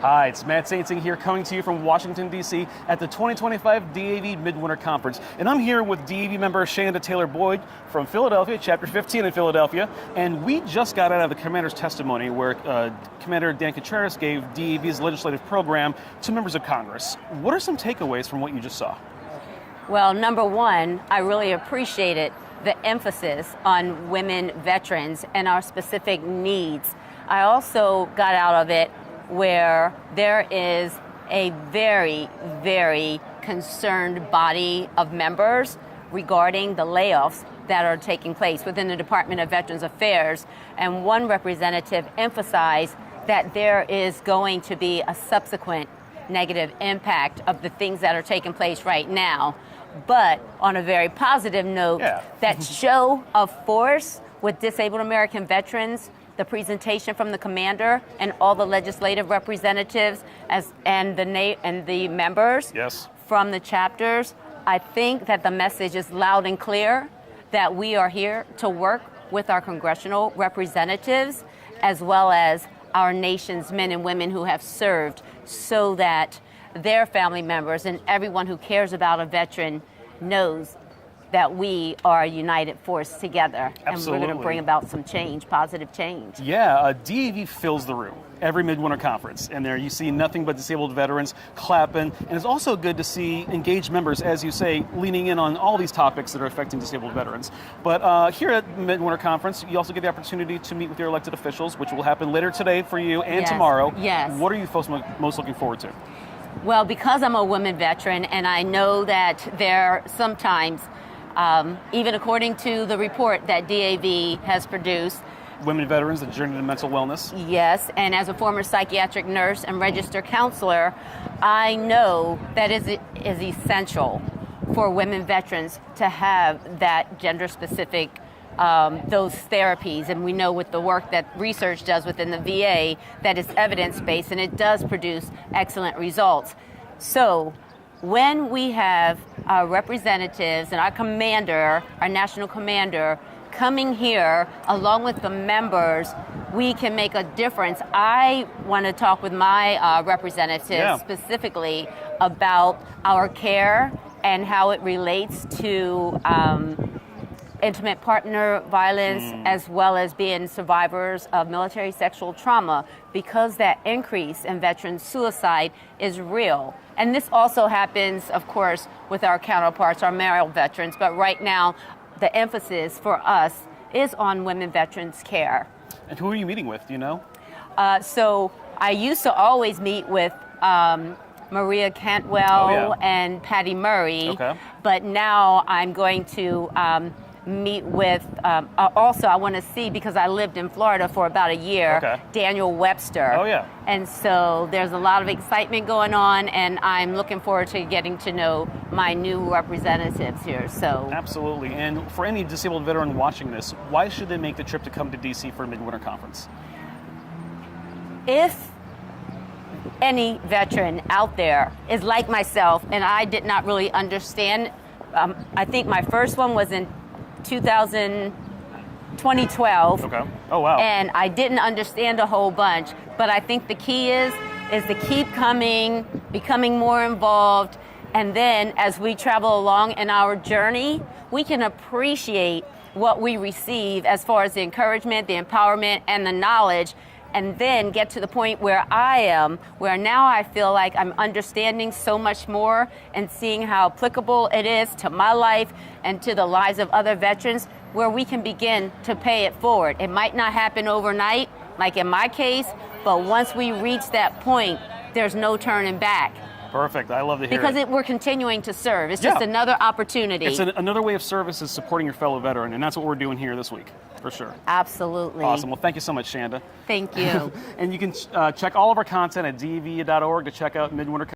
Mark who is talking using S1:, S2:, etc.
S1: Hi, it's Matt Saintsing here coming to you from Washington, D.C. at the 2025 DAV Midwinter Conference. And I'm here with DAV member Shanda Taylor-Boyd from Philadelphia, Chapter 15 in Philadelphia. And we just got out of the commander's testimony where Commander Dan Contreras gave DAV's legislative program to members of Congress. What are some takeaways from what you just saw?
S2: Well, number one, I really appreciated the emphasis on women veterans and our specific needs. I also got out of it where there is a very, very concerned body of members regarding the layoffs that are taking place within the Department of Veterans Affairs. And one representative emphasized that there is going to be a subsequent negative impact of the things that are taking place right now. But on a very positive note, that show of force with disabled American veterans, the presentation from the commander and all the legislative representatives and the members from the chapters, I think that the message is loud and clear that we are here to work with our congressional representatives as well as our nation's men and women who have served, so that their family members and everyone who cares about a veteran knows that we are a united force together.
S1: Absolutely.
S2: And we're going to bring about some change, positive change.
S1: Yeah, DAV fills the room every Midwinter Conference, and there you see nothing but disabled veterans clapping, and it's also good to see engaged members, as you say, leaning in on all these topics that are affecting disabled veterans. But here at Midwinter Conference, you also get the opportunity to meet with your elected officials, which will happen later today for you and tomorrow.
S2: Yes.
S1: What are you most looking forward to?
S2: Well, because I'm a woman veteran, and I know that there sometimes, even according to the report that DAV has produced,
S1: Women veterans, the journey to mental wellness.
S2: Yes, and as a former psychiatric nurse and registered counselor, I know that it is essential for women veterans to have that gender-specific, those therapies. And we know with the work that research does within the VA that is evidence-based, and it does produce excellent results. So when we have our representatives and our commander, our national commander, coming here along with the members, we can make a difference. I want to talk with my representatives specifically about our care and how it relates to intimate partner violence, as well as being survivors of military sexual trauma, because that increase in veteran suicide is real. And this also happens, of course, with our counterparts, our male veterans, but right now, the emphasis for us is on women veterans care.
S1: And who are you meeting with, do you know?
S2: So I used to always meet with Maria Cantwell and Patty Murray, but now I'm going to meet with, also I want to see, because I lived in Florida for about a year, Daniel Webster. And so there's a lot of excitement going on, and I'm looking forward to getting to know my new representatives here. So
S1: absolutely. And for any disabled veteran watching this, why should they make the trip to come to DC for a Midwinter Conference?
S2: If any veteran out there is like myself, and I did not really understand, I think my first one was in 2012.
S1: Oh, wow.
S2: And I didn't understand a whole bunch, but I think the key is to keep coming, becoming more involved, and then as we travel along in our journey, we can appreciate what we receive as far as the encouragement, the empowerment, and the knowledge, and then get to the point where I am, where now I feel like I'm understanding so much more and seeing how applicable it is to my life and to the lives of other veterans, where we can begin to pay it forward. It might not happen overnight, like in my case, but once we reach that point, there's no turning back.
S1: Perfect. I love to hear
S2: because we're continuing to serve. It's just another opportunity.
S1: It's another way of service is supporting your fellow veteran, and that's what we're doing here this week, for sure.
S2: Absolutely.
S1: Awesome. Well, thank you so much, Shanda.
S2: Thank you.
S1: And you can check all of our content at dav.org to check out Midwinter